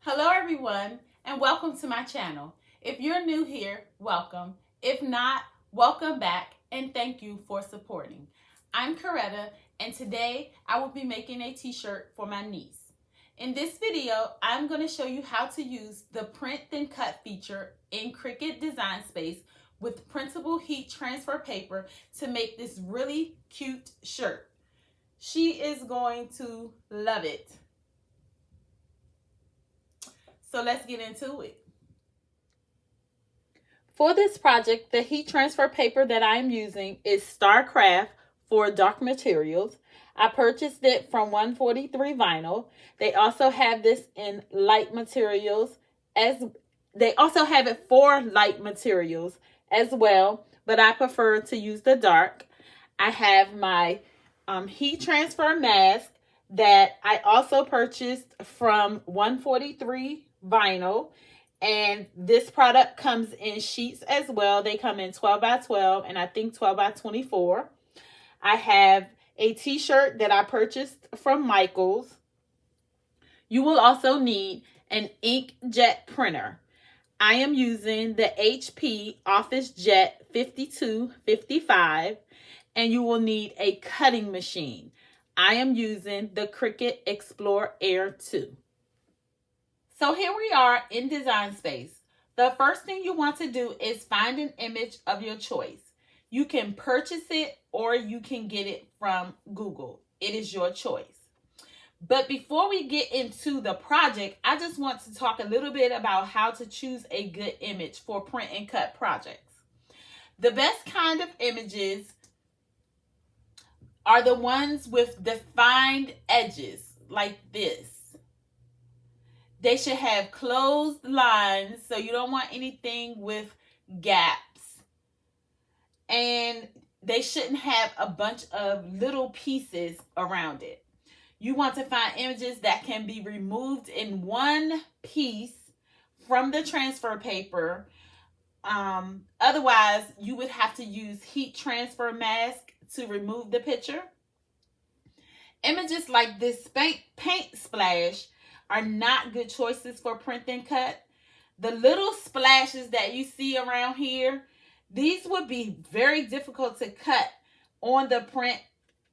Hello everyone and welcome to my channel. If you're new here, welcome. If not, welcome back and thank you for supporting. I'm Coretta and today I will be making a t-shirt for my niece. In this video, I'm going to show you how to use the print then cut feature in Cricut Design Space with printable heat transfer paper to make this really cute shirt. She is going to love it. So let's get into it. For this project, the heat transfer paper that I'm using is StarCraft for dark materials. I purchased it from 143 Vinyl. They also have this in light materials they also have it for light materials as well, but I prefer to use the dark. I have my heat transfer mask that I also purchased from 143 Vinyl. And this product comes in sheets as well. They come in 12 by 12 and I think 12 by 24. I have a t-shirt that I purchased from Michaels. You will also need an Inkjet printer. I am using the HP OfficeJet 5255 and you will need a cutting machine. I am using the Cricut Explore Air 2. So here we are in Design Space. The first thing you want to do is find an image of your choice. You can purchase it or you can get it from Google. It is your choice. But before we get into the project, I just want to talk a little bit about how to choose a good image for print and cut projects. The best kind of images are the ones with defined edges like this. They should have closed lines, so you don't want anything with gaps. And they shouldn't have a bunch of little pieces around it. You want to find images that can be removed in one piece from the transfer paper. Otherwise, you would have to use heat transfer mask to remove the picture. Images like this paint splash are not good choices for print and cut. The little splashes that you see around here, these would be very difficult to cut on the print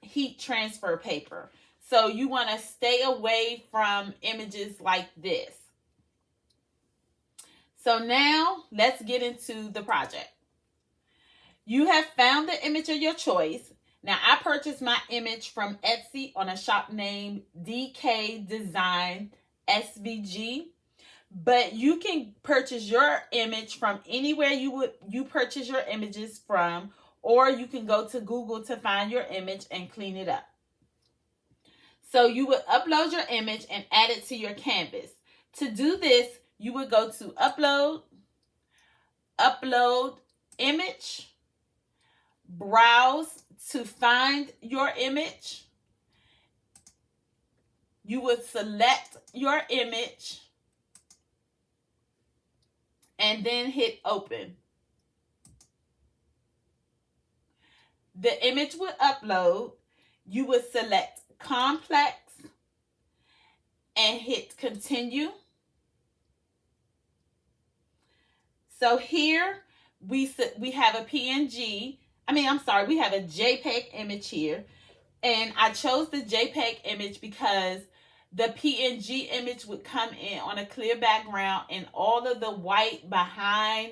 heat transfer paper. So you want to stay away from images like this. So now let's get into the project. You have found the image of your choice. Now I purchased my image from Etsy on a shop named DK Design SVG, but you can purchase your image from anywhere you purchase your images from, or you can go to Google to find your image and clean it up. So you would upload your image and add it to your canvas. To do this, you would go to upload image, browse to find your image. You would select your image and then hit open. The image would upload. You would select complex and hit continue. So here we have a PNG. We have a JPEG image here. And I chose the JPEG image because the PNG image would come in on a clear background and all of the white behind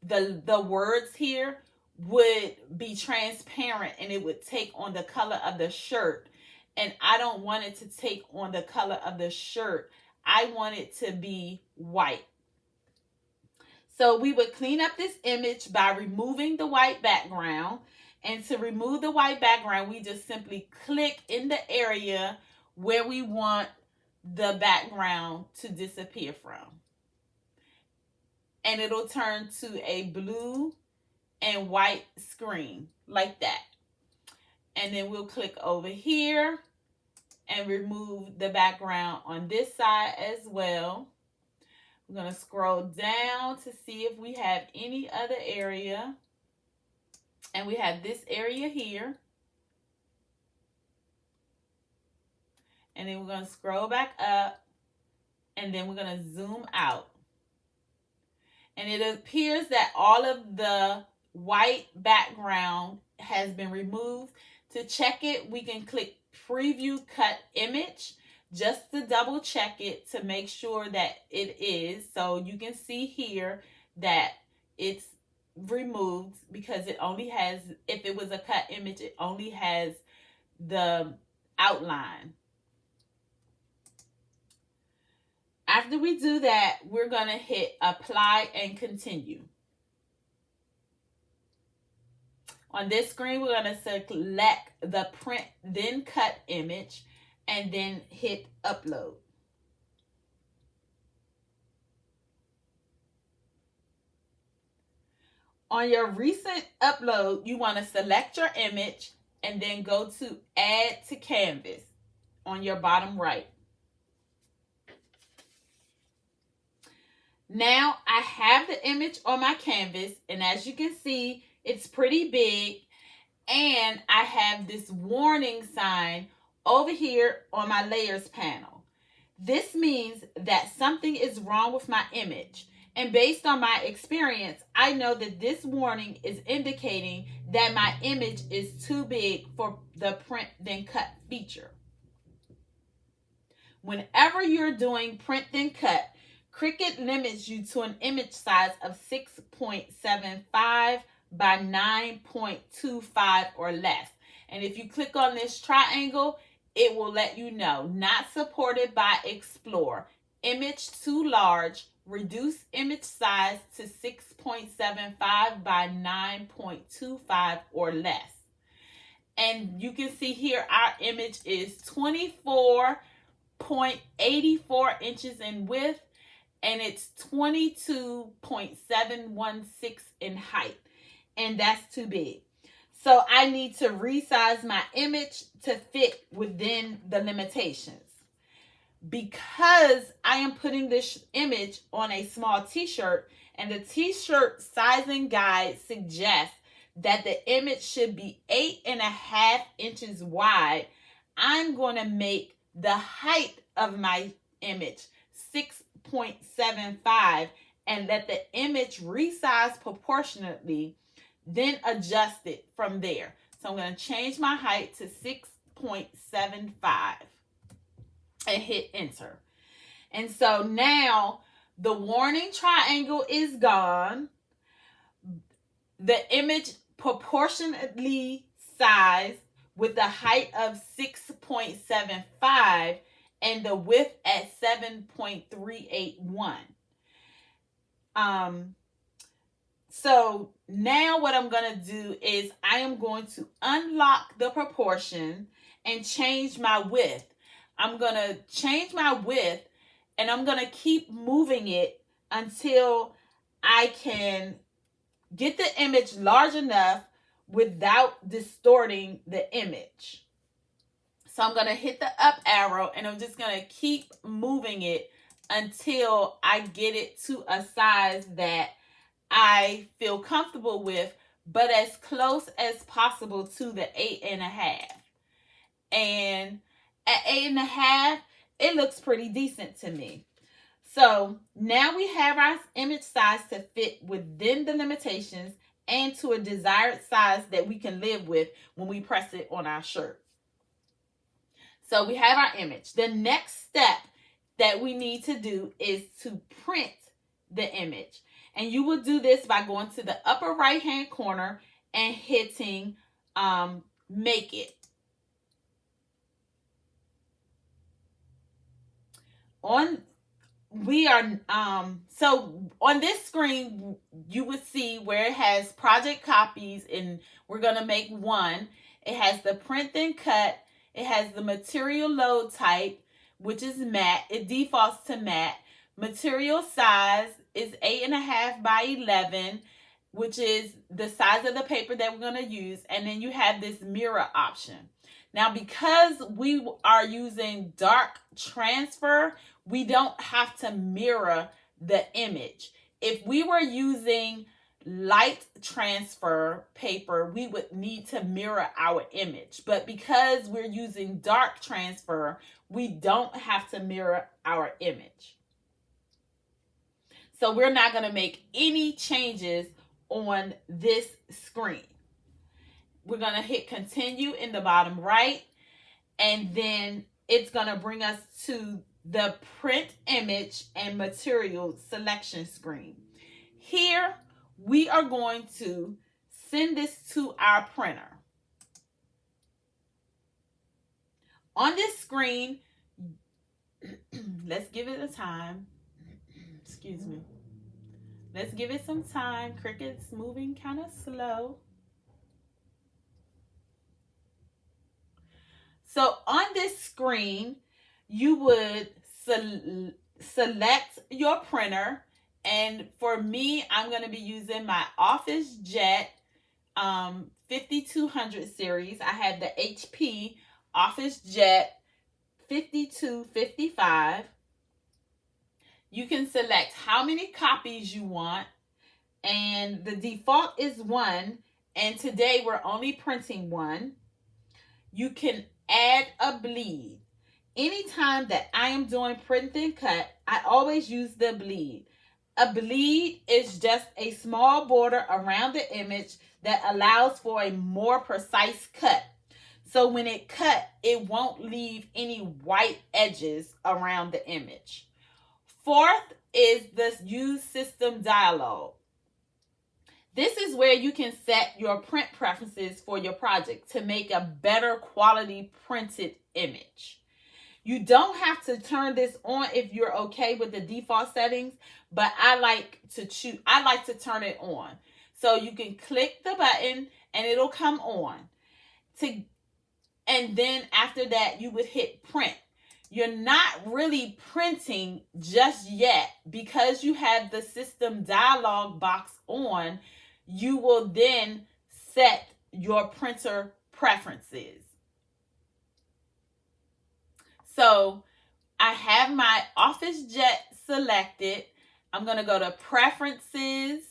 the words here would be transparent and it would take on the color of the shirt. And I don't want it to take on the color of the shirt. I want it to be white. So we would clean up this image by removing the white background. And to remove the white background, we just simply click in the area where we want the background to disappear from. And it'll turn to a blue and white screen like that. And then we'll click over here and remove the background on this side as well. We're going to scroll down to see if we have any other area. And we have this area here. And then we're going to scroll back up and then we're going to zoom out. And it appears that all of the white background has been removed. To check it, we can click Preview Cut Image just to double check it to make sure that it is. So you can see here that it's removed because it only has, if it was a cut image, it only has the outline. After we do that, we're going to hit Apply and Continue. On this screen, we're going to select the Print Then Cut image and then hit Upload. On your recent upload, you want to select your image and then go to Add to Canvas on your bottom right. Now I have the image on my canvas, and as you can see, it's pretty big, and I have this warning sign over here on my layers panel. This means that something is wrong with my image. And based on my experience, I know that this warning is indicating that my image is too big for the Print Then Cut feature. Whenever you're doing Print Then Cut, Cricut limits you to an image size of 6.75 by 9.25 or less. And if you click on this triangle, it will let you know, not supported by Explore. Image too large. Reduce image size to 6.75 by 9.25 or less. And you can see here our image is 24.84 inches in width, and it's 22.716 in height. And that's too big. So I need to resize my image to fit within the limitations. Because I am putting this image on a small t-shirt, and the t-shirt sizing guide suggests that the image should be 8.5 inches wide, I'm going to make the height of my image 6.75 and let the image resize proportionately, then adjust it from there. So I'm going to change my height to 6.75. and hit enter. And so now the warning triangle is gone. The image proportionately sized with the height of 6.75 and the width at 7.381. So now what I'm going to do is I am going to unlock the proportion and change my width. I'm going to change my width, and I'm going to keep moving it until I can get the image large enough without distorting the image. So I'm going to hit the up arrow, and I'm just going to keep moving it until I get it to a size that I feel comfortable with, but as close as possible to the 8.5. And at 8.5, it looks pretty decent to me. So now we have our image size to fit within the limitations and to a desired size that we can live with when we press it on our shirt. So we have our image. The next step that we need to do is to print the image. And you will do this by going to the upper right hand corner and hitting Make It. So on this screen, you would see where it has project copies, and we're going to make one. It has the Print Then Cut. It has the material load type, which is matte. It defaults to matte. Material size is 8.5 by 11, which is the size of the paper that we're going to use. And then you have this mirror option. Now, because we are using dark transfer, we don't have to mirror the image. If we were using light transfer paper, we would need to mirror our image. But because we're using dark transfer, we don't have to mirror our image. So we're not going to make any changes on this screen. We're going to hit continue in the bottom right, and then it's going to bring us to the print image and material selection screen. Here, we are going to send this to our printer. On this screen, let's give it a time. Excuse me. Let's give it some time. Cricut's moving kind of slow. So on this screen, you would select your printer. And for me, I'm going to be using my Jet 5200 series. I have the HP Jet 5255. You can select how many copies you want, and the default is 1, and today we're only printing 1. You can add a bleed. Anytime that I am doing print and cut, I always use the bleed. A bleed is just a small border around the image that allows for a more precise cut. So when it cut, it won't leave any white edges around the image. Fourth is the Use System dialog. This is where you can set your print preferences for your project to make a better quality printed image. You don't have to turn this on if you're okay with the default settings, but I like to turn it on. So you can click the button and it'll come on. And then after that, you would hit print. You're not really printing just yet because you have the system dialog box on. You will then set your printer preferences. So I have my Jet selected. I'm going to go to Preferences.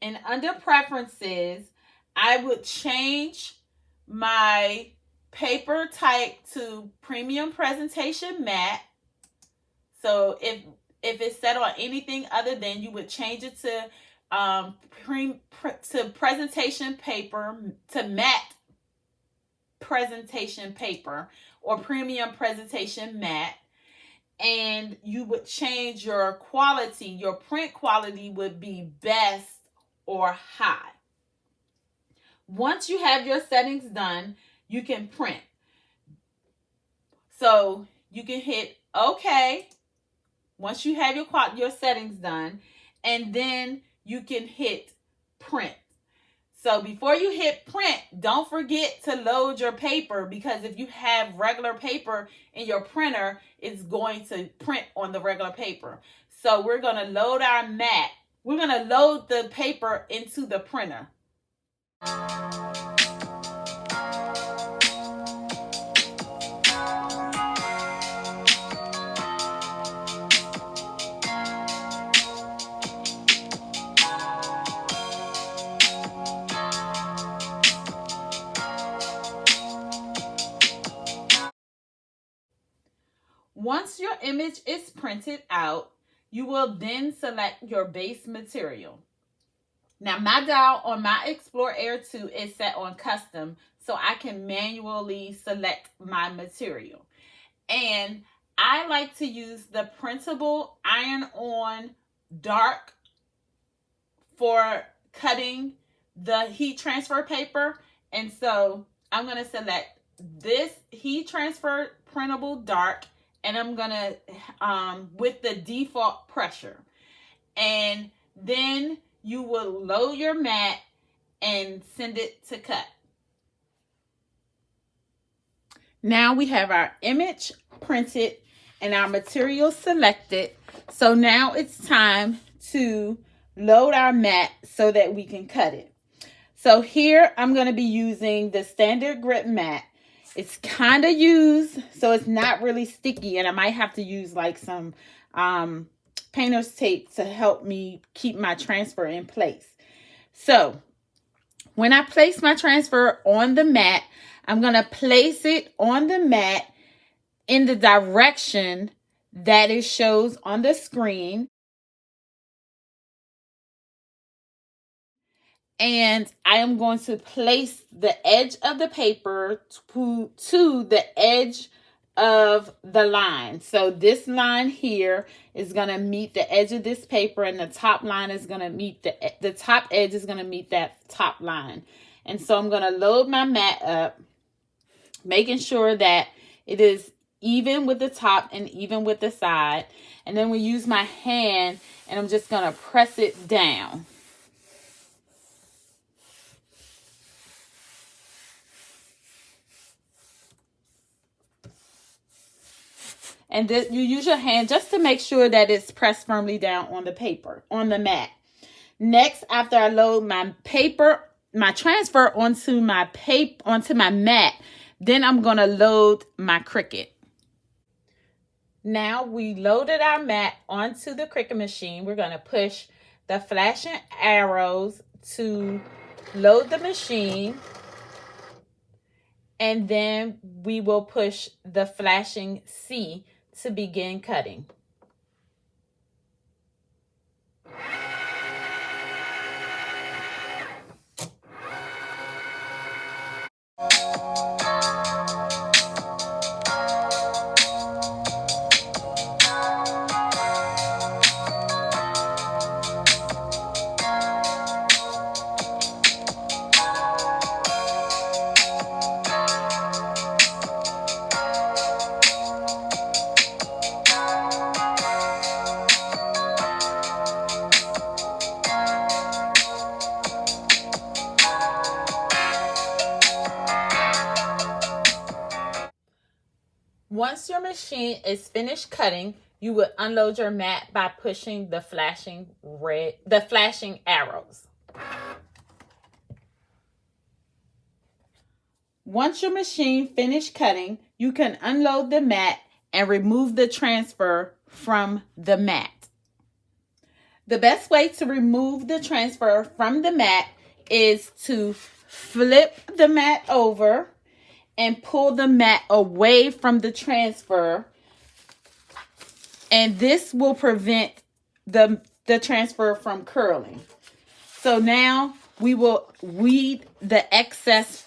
And under Preferences, I would change my paper type to Premium Presentation Matte. So if it's set on anything other than, you would change it to presentation paper, to matte presentation paper, or Premium Presentation Matte. And you would change your quality. Your print quality would be best or high. Once you have your settings done, you can print. So you can hit OK once you have your settings done, and then you can hit print. So before you hit print, don't forget to load your paper, because if you have regular paper in your printer, it's going to print on the regular paper. So we're going to load our matte. We're going to load the paper into the printer. Once your image is printed out, you will then select your base material. Now, my dial on my Explore Air 2 is set on custom, so I can manually select my material. And I like to use the Printable iron-on dark for cutting the heat transfer paper. And so I'm going to select this heat transfer printable dark, and I'm going to, with the default pressure. And then you will load your mat and send it to cut. Now we have our image printed and our material selected. So now it's time to load our mat so that we can cut it. So here I'm going to be using the standard grip mat. It's kind of used, so it's not really sticky, and I might have to use like some painter's tape to help me keep my transfer in place. So When I place my transfer on the mat, I'm going to place it on the mat in the direction that it shows on the screen. And I am going to place the edge of the paper to the edge of the line. So this line here is going to meet the edge of this paper, and the top line is going to meet the top edge is going to meet that top line. And so I'm going to load my mat up, making sure that it is even with the top and even with the side. And then we use my hand, and I'm just going to press it down. And you use your hand just to make sure that it's pressed firmly down on the paper, on the mat. Next, after I load my transfer onto my mat, then I'm going to load my Cricut. Now we loaded our mat onto the Cricut machine. We're going to push the flashing arrows to load the machine. And then we will push the flashing C to begin cutting. Once your machine is finished cutting, you would unload your mat by pushing the flashing arrows. Once your machine finished cutting, you can unload the mat and remove the transfer from the mat. The best way to remove the transfer from the mat is to flip the mat over and pull the mat away from the transfer, and this will prevent the transfer from curling. So now we will weed the excess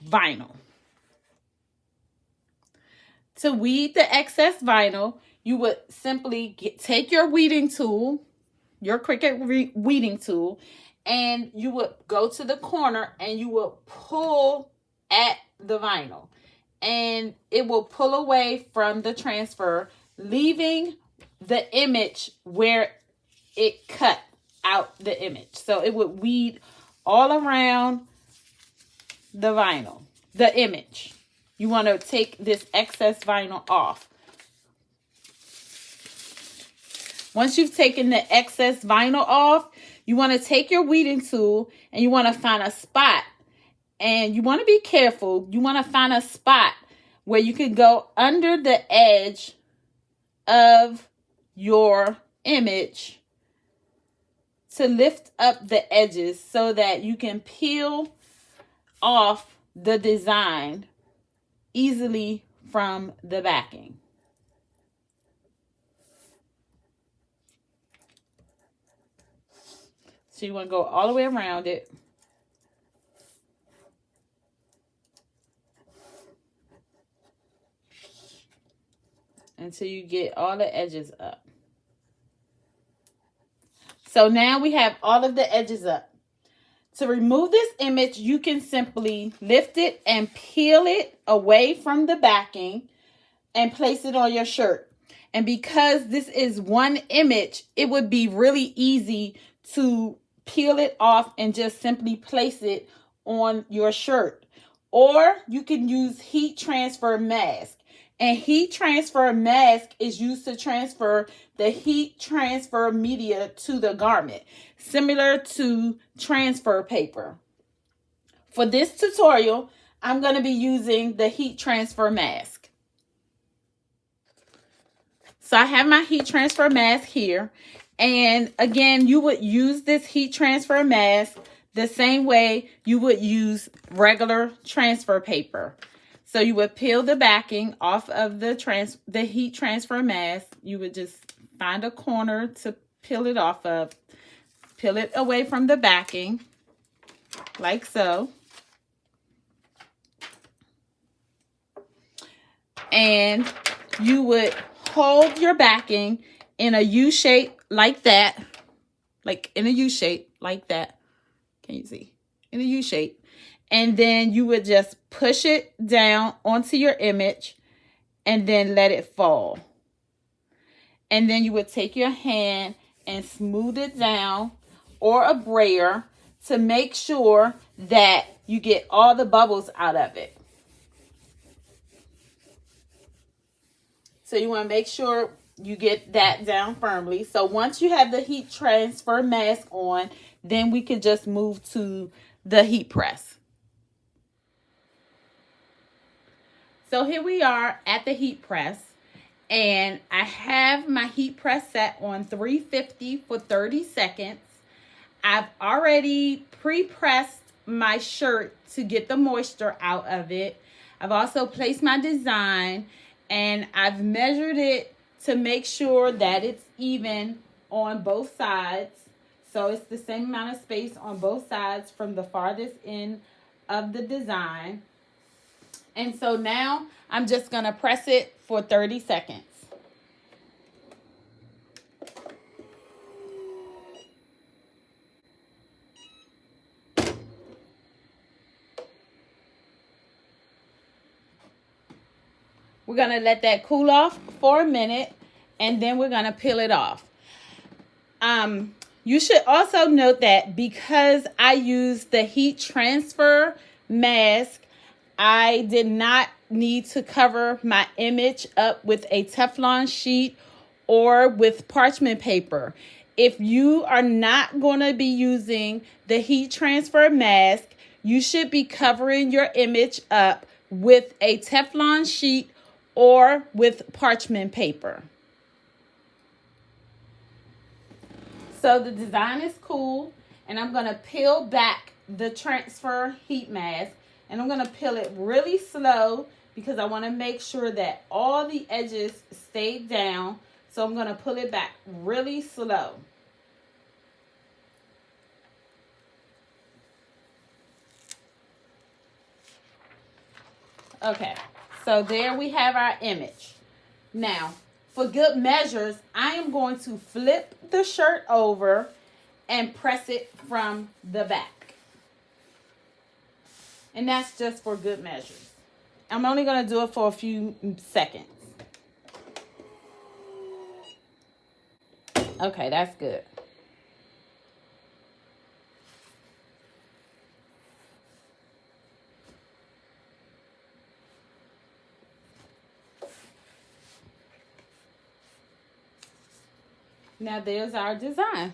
vinyl. To weed the excess vinyl, you would simply take your weeding tool, your Cricut weeding tool, and you would go to the corner and you will pull at the vinyl, and it will pull away from the transfer, leaving the image where it cut out the image. So it would weed all around the vinyl, the image. You want to take this excess vinyl off. Once you've taken the excess vinyl off, you want to take your weeding tool and you want to find a spot. And you want to be careful. You want to find a spot where you can go under the edge of your image to lift up the edges so that you can peel off the design easily from the backing. So you want to go all the way around it. Until you get all the edges up. So now we have all of the edges up. To remove this image, you can simply lift it and peel it away from the backing and place it on your shirt. And because this is one image, it would be really easy to peel it off and just simply place it on your shirt. Or you can use heat transfer mask. And heat transfer mask is used to transfer the heat transfer media to the garment, similar to transfer paper. For this tutorial, I'm going to be using the heat transfer mask. So I have my heat transfer mask here. And again, you would use this heat transfer mask the same way you would use regular transfer paper. So you would peel the backing off of the heat transfer mask. You would just find a corner to peel it off of. Peel it away from the backing, like so. And you would hold your backing in a U shape like that. Like in a U shape like that. Can you see? In a U shape. And then you would just push it down onto your image and then let it fall. And then you would take your hand and smooth it down, or a brayer, to make sure that you get all the bubbles out of it. So you want to make sure you get that down firmly. So once you have the heat transfer mask on, then we can just move to the heat press. So here we are at the heat press, and I have my heat press set on 350 for 30 seconds. I've already pre-pressed my shirt to get the moisture out of it. I've also placed my design, and I've measured it to make sure that it's even on both sides. So it's the same amount of space on both sides from the farthest end of the design. And so now I'm just going to press it for 30 seconds. We're going to let that cool off for a minute, and then we're going to peel it off. You should also note that because I used the heat transfer mask, I did not need to cover my image up with a Teflon sheet or with parchment paper. If you are not going to be using the heat transfer mask, you should be covering your image up with a Teflon sheet or with parchment paper. So the design is cool, and I'm going to peel back the transfer heat mask, and I'm going to peel it really slow because I want to make sure that all the edges stay down. So I'm going to pull it back really slow. Okay, so there we have our image. Now, for good measures, I am going to flip the shirt over and press it from the back. And that's just for good measures. I'm only going to do it for a few seconds. Okay, that's good. Now there's our design.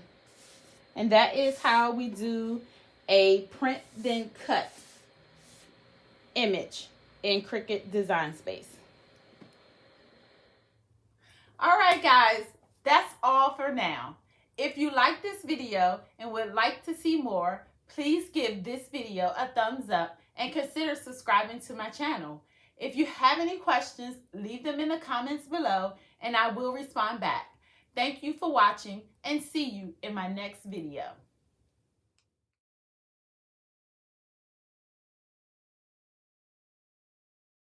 And that is how we do a print then cut image in Cricut Design Space. All right, guys, that's all for now. If you like this video and would like to see more, please give this video a thumbs up and consider subscribing to my channel. If you have any questions, leave them in the comments below and I will respond back. Thank you for watching, and see you in my next video.